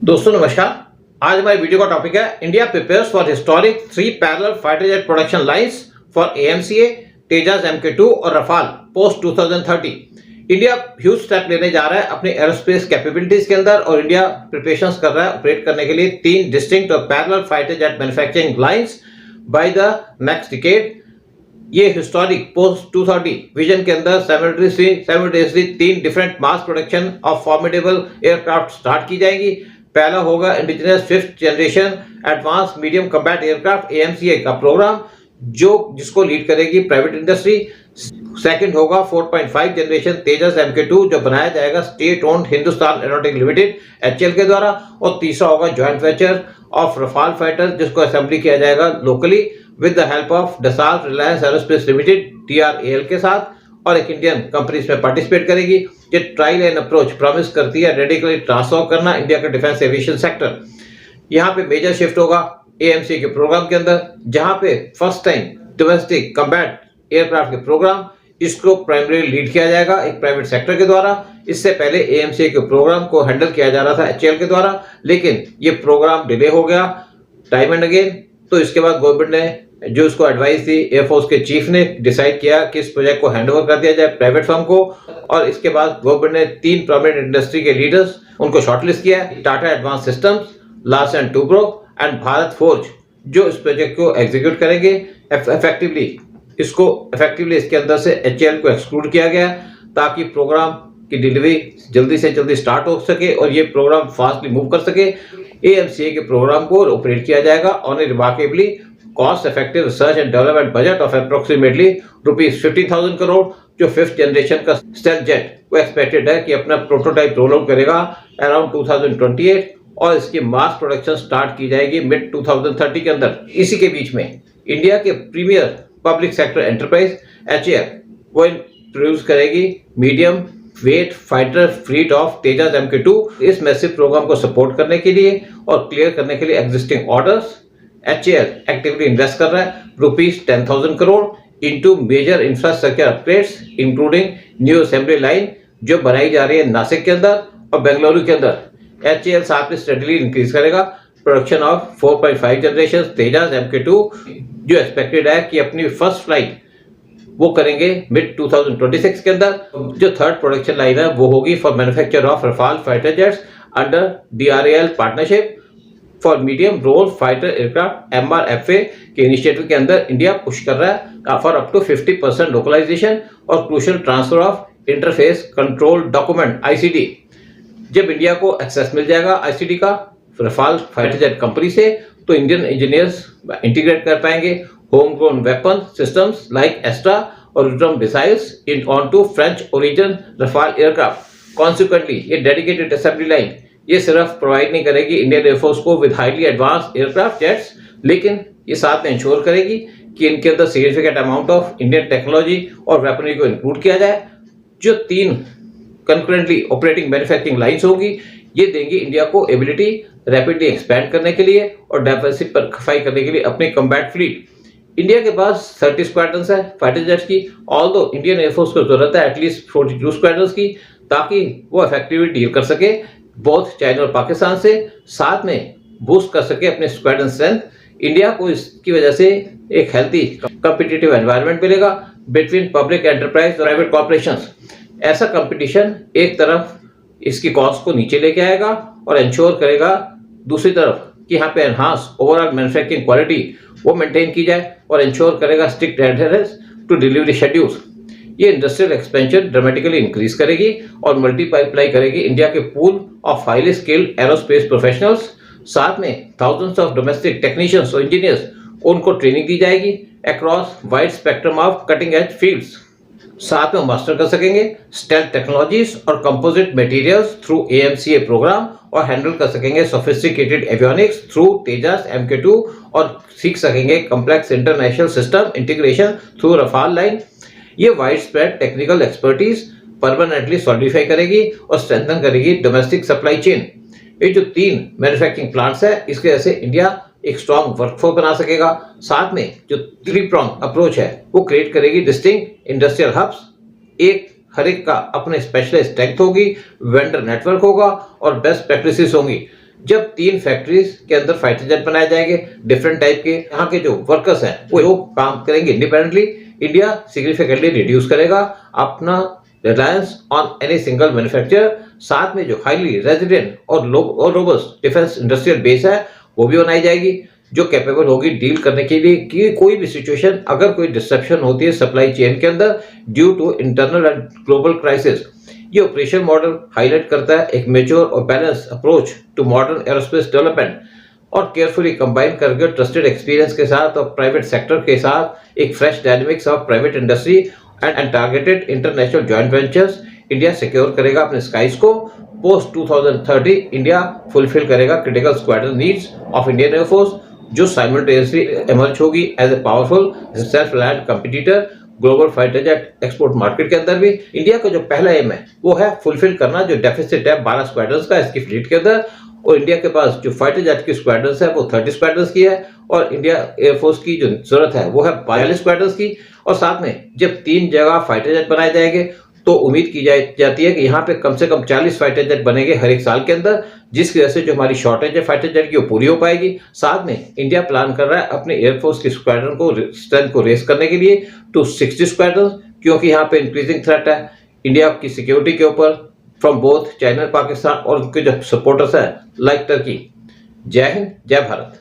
दोस्तों नमस्कार। आज हमारी वीडियो का टॉपिक है India prepares for historic 3 parallel fighter jet production lines for AMCA, Tejas MK2 और Rafale post 2030। India huge step लेने जा रहा है अपने एरोस्पेस कैपेबिलिटीज के अंदर और इंडिया प्रिपरेशंस कर रहा है ऑपरेट करने के लिए 3 डिस्टिंक्ट और parallel fighter jet manufacturing lines by the next decade. ये हिस्टोरिक पोस्ट 230 विजन के अंदर simultaneously 3 different mass production of formidable aircraft start की जाएगी। पहला होगा indigenous 5th generation advance medium combat aircraft AMCA का प्रोग्राम जिसको लीड करेगी प्राइवेट इंडस्ट्री। सेकंड होगा 4.5 जनरेशन तेजस MK2 जो बनाया जाएगा state owned Hindustan aeronautics limited HAL के द्वारा। और तीसरा होगा joint venture of Rafale fighter जिसको असेंबली किया जाएगा locally with the help of Dassault Reliance aerospace limited DRAL के साथ, और एक इंडियन कंपनी इसमें पार्टिसिपेट करेगी। ये ट्रायल एंड अप्रोच प्रॉमिस करती है रेडिकली ट्रांसफॉर्म करना इंडिया का डिफेंस एविएशन सेक्टर। यहाँ पे मेजर शिफ्ट होगा AMCA के प्रोग्राम के अंदर, जहां पे first time domestic combat aircraft के प्रोग्राम इसको प्राइमरी लीड किया जाएगा एक प्राइवेट सेक्टर के द्वारा। इससे पहले AMCA के प्रोग्राम को हैंडल किया जा रहा था HAL के द्वारा, लेकिन ये प्रोग्राम डिले हो गया टाइम एंड अगेन। तो इसके बाद गवर्नमेंट ने जो उसको एडवाइस दी, एयरफोर्स के चीफ ने डिसाइड किया कि इस प्रोजेक्ट को हैंडओवर कर दिया जाए प्राइवेट फर्म को। और इसके बाद गवर्नमेंट ने 3 प्रोमिनेंट इंडस्ट्री के लीडर्स उनको शॉर्टलिस्ट किया है, Tata advance systems, Larsen Toubro and Bharat forge, जो इस प्रोजेक्ट को एग्जीक्यूट करेंगे। इफेक्टिवली इसके अंदर से HAL को एक्सक्लूड किया गया ताकि प्रोग्राम की डिलीवरी जल्दी से जल्दी स्टार्ट हो सके और ये प्रोग्राम फास्टली मूव कर सके। AMCA के प्रोग्राम को ऑपरेट किया जाएगा on A remarkably cost effective research and development budget of approximately ₹50,000 crore, जो 5th जनरेशन का स्टेल्थ जेट वो एक्सपेक्टेड है कि अपना प्रोटोटाइप रोल आउट करेगा अराउंड 2028 और इसकी मास प्रोडक्शन स्टार्ट की जाएगी मिड 2030 के अंदर। इसी के बीच में इंडिया के premier public sector enterprise HAL वो इंट्रोड्यूस करेगी medium weight fighter fleet of Tejas MK2। इस मैसिव प्रोग्राम को सपोर्ट करने के लिए और क्लियर करने के लिए existing orders HAL actively invest कर रहा है ₹10,000 crore into major infrastructure upgrades including new assembly line जो बनाई जा रही है नासिक के अंदर और बेंगलुरु के अंदर। HAL साथ में स्टडीली इंक्रीज करेगा production of 4.5 generation Tejas MK2 जो एक्सपेक्टेड है कि अपनी फर्स्ट फ्लाइट वो करेंगे मिड 2026 के अंदर। जो थर्ड प्रोडक्शन लाइन है वो होगी for manufacture of Rafale fighter jets under DRAL partnership for medium role fighter aircraft MRFA के इनिशिएटिव के अंदर इंडिया पुश कर रहा है फॉर अप टू 50% लोकलाइजेशन और crucial transfer of interface control document ICD। जब इंडिया को एक्सेस मिल जाएगा ICD का रफाल फाइटर जेट कंपनी से, तो इंडियन इंजीनियर्स इंटीग्रेट कर पाएंगे home grown weapon systems like Astra और Rudram missiles in onto French origin Rafale aircraft. Consequently ये डेडिकेटेड असेंबली लाइन ये सिर्फ प्रोवाइड नहीं करेगी इंडियन एयरफोर्स को with highly advanced aircraft jets, लेकिन ये साथ में इंश्योर करेगी कि इनके अंदर significant amount of Indian technology और वेपनरी को इंक्लूड किया जाए। जो 3 कंकरेंटली ऑपरेटिंग मैन्युफैक्चरिंग लाइंस होंगी ये देंगी इंडिया को एबिलिटी रैपिडली एक्सपैंड करने के लिए और डाइवर्सिफाई करने के लिए अपनी कम्बैट फ्लीट। इंडिया के पास 30 स्क्वाड्रन्स है फाइटर जेट्स की, ऑल्दो इंडियन एयरफोर्स को जरूरत है एटलीस्ट 42 स्क्वाड्रन्स की ताकि वो इफेक्टिवली डील कर सके बोथ चाइना और पाकिस्तान से, साथ में बूस्ट कर सके अपने स्क्वाड्रन स्ट्रेंथ। इंडिया को इसकी वजह से एक हेल्थी कॉम्पिटिटिव एनवायरनमेंट मिलेगा बिटवीन पब्लिक एंटरप्राइज और प्राइवेट कॉर्पोरेशंस। ऐसा कंपटीशन एक तरफ इसकी कॉस्ट को नीचे लेके आएगा और इंश्योर करेगा दूसरी तरफ कि यहाँ पे एनहांस ओवरऑल मैन्युफैक्चरिंग क्वालिटी वो मेंटेन की जाए और इंश्योर करेगा strict adherence to delivery schedules. ये इंडस्ट्रियल एक्सपेंशन ड्रामेटिकली इंक्रीज करेगी और मल्टीप्लाई करेगी इंडिया के pool of highly skilled aerospace professionals. साथ में थाउजेंड्स ऑफ डोमेस्टिक टेक्नीशियंस और इंजीनियर्स उनको ट्रेनिंग दी जाएगी across wide spectrum of cutting edge fields. साथ में मास्टर कर सकेंगे स्टेल्थ टेक्नोलॉजीज और composite materials through AMCA programme और हैंडल कर सकेंगे सोफिस्टिकेटेड एवियोनिक्स थ्रू तेजस MK2 और सीख सकेंगे complex international system integration through Rafale line. ये wide spread technical expertise permanently solidify करेगी और स्ट्रेंथन करेगी डोमेस्टिक सप्लाई चेन। ये जो 3 मैन्युफैक्चरिंग प्लांट्स है इसके वजह से इंडिया एक स्ट्रॉन्ग वर्कफोर्स बना सकेगा। साथ में जो 3 prong अप्रोच है वो क्रिएट करेगी डिस्टिंक्ट इंडस्ट्रियल हब्स। एक हर एक का अपने स्पेशलाइज्ड स्ट्रेंथ होगी, वेंडर नेटवर्क होगा और बेस्ट प्रैक्टिसेस होंगी। जब 3 फैक्ट्रीज के अंदर फाइटर जेट बनाए जाएंगे डिफरेंट टाइप के, यहाँ के जो वर्कर्स हैं वो लोग काम करेंगे इंडिपेंडेंटली। इंडिया सिग्निफिकेंटली रिड्यूस करेगा अपना reliance on any single manufacturer. साथ में जो हाईली रेजिडेंट और रोबस्ट डिफेंस इंडस्ट्रियल बेस है वो भी बनाई जाएगी, जो कैपेबल होगी डील करने के लिए कि कोई भी सिचुएशन, अगर कोई डिस्ट्रप्शन होती है सप्लाई चेन के अंदर due to internal and global crisis. ये ऑपरेशन मॉडल हाईलाइट करता है एक मेच्योर और balance approach to modern aerospace development और केयरफुली कंबाइन करके ट्रस्टेड एक्सपीरियंस के साथ और प्राइवेट सेक्टर के साथ एक fresh dynamics of private industry and targeted international joint ventures India secure करेगा अपने स्काइज को। पोस्ट 2030 इंडिया फुलफिल करेगा critical squadron needs of Indian air force, जो साइमल्टेनियसली इमर्ज होगी as a powerful self reliant competitor global fighter jet export market के अंदर भी। India का जो पहला एम है वो है फुलफिल करना जो डेफिसिट है 12 स्क्वाड्रन्स का इसकी फ्लीट के अंदर, और इंडिया के पास जो फाइटर जेट की स्क्वाड्रन्स है वो 30 स्क्वाड्रन्स की है और इंडिया एयरफोर्स की जो जरूरत है वो है 42 स्क्वाड्रन्स की। और साथ में जब 3 जगह फाइटर जेट बनाए जाएंगे तो उम्मीद की जाती है कि यहाँ पे कम से कम 40 फाइटर जेट बनेंगे हर एक साल के अंदर, जिसकी वजह से जो हमारी शॉर्टेज है फाइटर जेट की वो पूरी हो पाएगी। साथ में इंडिया प्लान कर रहा है अपने एयरफोर्स की स्क्वाड्रन को स्ट्रेंथ को रेस करने के लिए टू 60 स्क्वाड्रन, क्योंकि यहाँ पे इंक्रीजिंग थ्रेट है इंडिया की सिक्योरिटी के ऊपर फ्रॉम बोथ चाइना पाकिस्तान और उनके जो सपोर्टर्स हैं लाइक टर्की। जय हिंद, जय भारत।